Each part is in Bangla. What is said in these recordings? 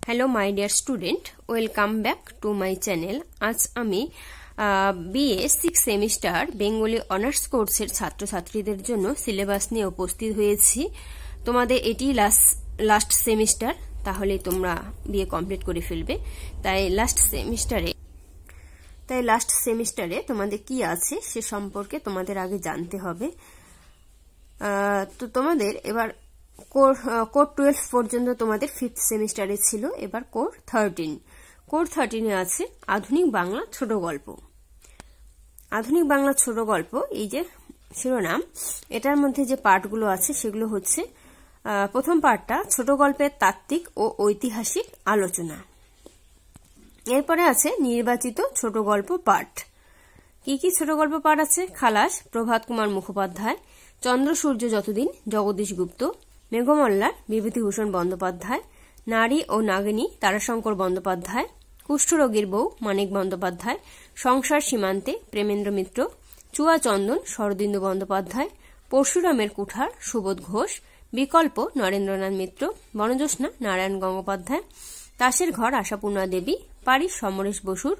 Hello my dear student, welcome back to my channel. আজ আমি বিএ 6 সেমিস্টার বেঙ্গলি অনার্স কোর্সের ছাত্রছাত্রীদের জন্য সিলেবাস নিয়ে উপস্থিত হয়েছি। তোমাদের এটি লাস্ট সেমিস্টার, তাহলে তোমরা বিএ কমপ্লিট করে ফেলবে। তাই লাস্ট সেমিস্টারে তোমাদের কি আছে সে সম্পর্কে তোমাদের আগে জানতে হবে। তো তোমাদের এবার কোর 12 পর্যন্ত তোমাদের 5th সেমিস্টারে ছিল, এবার কোর 13 আছে আধুনিক বাংলা ছোট গল্প। আধুনিক বাংলা ছোট গল্প এই যে শিরোনাম, এটার মধ্যে যে পার্টগুলো আছে সেগুলো হচ্ছে প্রথম পার্টটা ছোট গল্পের তাত্ত্বিক ও ঐতিহাসিক আলোচনা। এরপরে আছে নির্বাচিত ছোট গল্প পাঠ। কি কি ছোট গল্প পাঠ আছে? খালাস প্রভাত কুমার মুখোপাধ্যায়, চন্দ্র সূর্য যতদিন জগদীশ গুপ্ত, মেঘমল্লার বিভূতিভূষণ বন্দ্যোপাধ্যায়, নারী ও নাগিনী তারাশঙ্কর বন্দ্যোপাধ্যায়, কুষ্ঠরোগীর বউ মানিক বন্দ্যোপাধ্যায়, সংসার সীমান্তে প্রেমেন্দ্র মিত্র, চুয়া চন্দন শরদিন্দু বন্দ্যোপাধ্যায়, পরশুরামের কুঠার সুবোধ ঘোষ, বিকল্প নরেন্দ্রনাথ মিত্র, বনজ্যোৎস্না নারায়ণ গঙ্গোপাধ্যায়, তাসের ঘর আশাপূর্ণা দেবী, পারিস সমরেশ বসুর,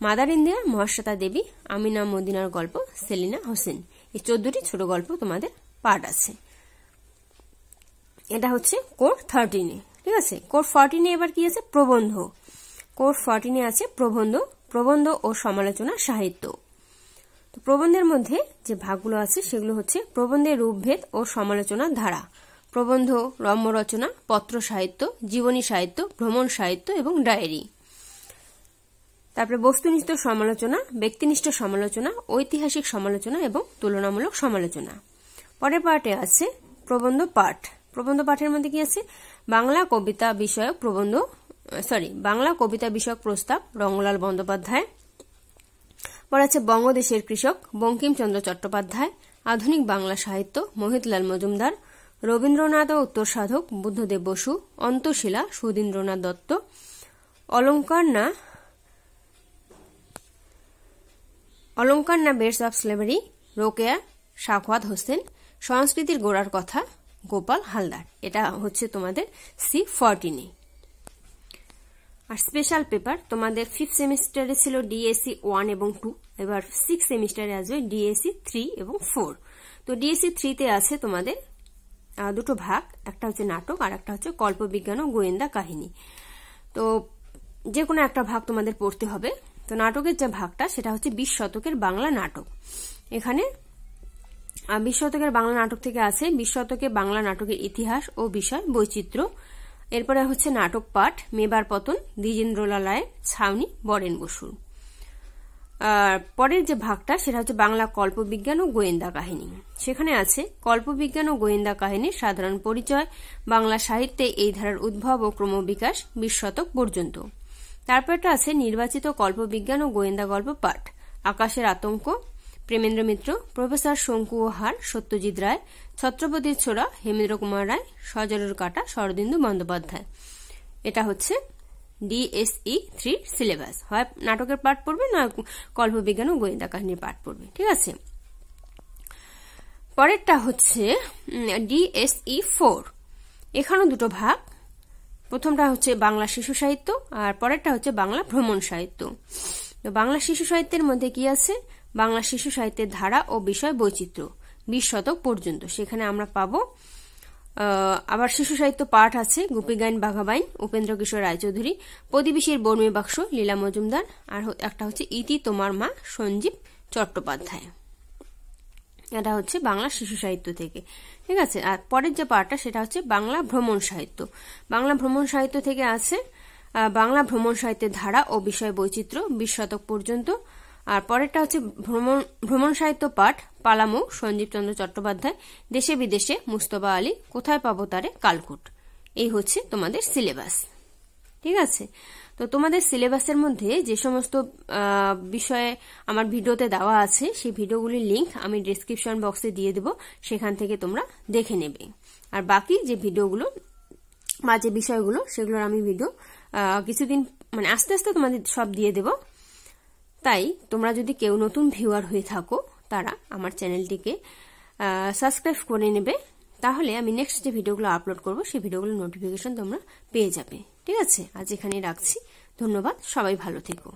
মাদার ইন্ডিয়া মহাশ্বেতা দেবী, আমিনা মদিনার গল্প সেলিনা হোসেন। এই 14টি ছোট গল্প তোমাদের পাঠ আছে। এটা হচ্ছে কোর 13-এ। ঠিক আছে, কোর 14-এ এবার কি আছে? প্রবন্ধ। কোর 14-এ আছে প্রবন্ধ ও সমালোচনা সাহিত্য। তো প্রবন্ধের মধ্যে যে ভাগগুলো আছে সেগুলো হচ্ছে প্রবন্ধের রূপভেদ ও সমালোচনার ধারা, প্রবন্ধ, রম্য রচনা, পত্র সাহিত্য, জীবনী সাহিত্য, ভ্রমণ সাহিত্য এবং ডায়েরি। তারপরে বস্তুনিষ্ঠ সমালোচনা, ব্যক্তিনিষ্ঠ সমালোচনা, ঐতিহাসিক সমালোচনা এবং তুলনামূলক সমালোচনা। পরের পার্টে আছে প্রবন্ধ পাঠ। প্রবন্ধ পাঠের মধ্যে কি আছে? বাংলা কবিতা বিষয়ক প্রস্তাব রঙ্গলাল বন্দ্যোপাধ্যায়। পরে আছে বঙ্গদেশের কৃষক বঙ্কিমচন্দ্র চট্টোপাধ্যায়, আধুনিক বাংলা সাহিত্য মোহিতলাল মজুমদার, রবীন্দ্রনাথ ও উত্তর সাধক বুদ্ধদেব বসু, অন্তশীলা সুধীন্দ্রনাথ দত্ত, অলঙ্কার না beds of slavery Rokeya Sakhawat Hossain, সংস্কৃতির গোড়ার কথা গোপাল হালদার। এটা হচ্ছে তোমাদের C14-এ। আর স্পেশাল পেপার তোমাদের 5th সেমিস্টারে ছিল ডিএসসি 1 এবং 2, এবার 6th সেমিস্টারে আসবে ডিএসসি 3 এবং 4। তো ডিএসসি 3-তে আছে তোমাদের দুটো ভাগ, একটা হচ্ছে নাটক আর একটা হচ্ছে কল্পবিজ্ঞান ও গোয়েন্দা কাহিনী। তো যে কোনো একটা ভাগ তোমাদের পড়তে হবে। তো নাটকের যে ভাগটা সেটা হচ্ছে 20 শতকের বাংলা নাটক। এখানে 20 শতকের বাংলা নাটক থেকে আছে 20 শতকে বাংলা নাটকের ইতিহাস ও বিষয় বৈচিত্র্য। এরপরে হচ্ছে নাটক পাঠ মেবার পতন, দ্বিজেন্দ্রলাল রায়ের ছাউনি, বরেন বসুর। আর পরের যে ভাগটা সেটা হচ্ছে বাংলা কল্পবিজ্ঞান ও গোয়েন্দা কাহিনী। সেখানে আছে কল্পবিজ্ঞান ও গোয়েন্দা কাহিনীর সাধারণ পরিচয়, বাংলা সাহিত্যে এই ধারার উদ্ভব ও ক্রমবিকাশ 20 শতক পর্যন্ত। তারপরটা আছে নির্বাচিত কল্পবিজ্ঞান ও গোয়েন্দা গল্প পাঠ, আকাশের আতঙ্ক প্রেমেন্দ্র মিত্র, প্রফেসর শঙ্কু ও হার সত্যজিৎ রায়, ছত্রপতির ছোড়া হেমেন্দ্র কুমার রায়, সজরের কাটা শরদিন্দু বন্দ্যোপাধ্যায়। এটা হচ্ছে ডিএসই 3 সিলেবাস। হয় নাটকের পাঠ পড়বে না কল্পবিজ্ঞান ও গোয়েন্দা কাহিনীর পাঠ পড়বে। ঠিক আছে, পরেরটা হচ্ছে ডিএসই 4। এখানেও দুটো ভাগ, প্রথমটা হচ্ছে বাংলা শিশু সাহিত্য আর পরেরটা হচ্ছে বাংলা ভ্রমণ সাহিত্য। তো বাংলা শিশু সাহিত্যের মধ্যে কি আছে? বাংলা শিশু সাহিত্যের ধারা ও বিষয় বৈচিত্র্য 20 শতক পর্যন্ত। সেখানে আমরা পাবো আবার শিশু সাহিত্য পাঠ আছে গোপীগাইন বাঘাবাইন উপেন্দ্র কিশোর রায়চৌধুরী, প্রতিবেশীর বর্মী বাক্স লীলা মজুমদার, আর একটা হচ্ছে ইতি তোমার মা সঞ্জীব চট্টোপাধ্যায়। এটা হচ্ছে বাংলা শিশু সাহিত্য থেকে। ঠিক আছে, আর পরের যে পাঠটা সেটা হচ্ছে বাংলা ভ্রমণ সাহিত্য। বাংলা ভ্রমণ সাহিত্য থেকে আছে বাংলা ভ্রমণ সাহিত্যের ধারা ও বিষয় বৈচিত্র্য 20 শতক পর্যন্ত। আর পরেরটা হচ্ছে ভ্রমণ সাহিত্য পাঠ পালামৌ সঞ্জীব চন্দ্র চট্টোপাধ্যায়, দেশে বিদেশে মুস্তফা আলী, কোথায় পাবো তারে কালকুট। এই হচ্ছে তোমাদের সিলেবাস। ঠিক আছে, তো তোমাদের সিলেবাসের মধ্যে যে সমস্ত বিষয়ে আমার ভিডিওতে দেওয়া আছে সেই ভিডিওগুলির লিংক আমি ডেসক্রিপশন বক্সে দিয়ে দেব, সেখান থেকে তোমরা দেখে নেবে। আর বাকি যে ভিডিওগুলো বা যে বিষয়গুলো সেগুলোর আমি ভিডিও কিছুদিন আস্তে আস্তে তোমাদের সব দিয়ে দেব। তাই তোমরা যদি কেউ নতুন ভিউয়ার হয়ে থাকো তারা আমার চ্যানেলটিকে সাবস্ক্রাইব করে নেবে, তাহলে আমি নেক্সট যে ভিডিওগুলো আপলোড করব সেই ভিডিওগুলোর নোটিফিকেশন তোমরা পেয়ে যাবে। ঠিক আছে, আজ এখানেই রাখছি। ধন্যবাদ, সবাই ভালো থেকো।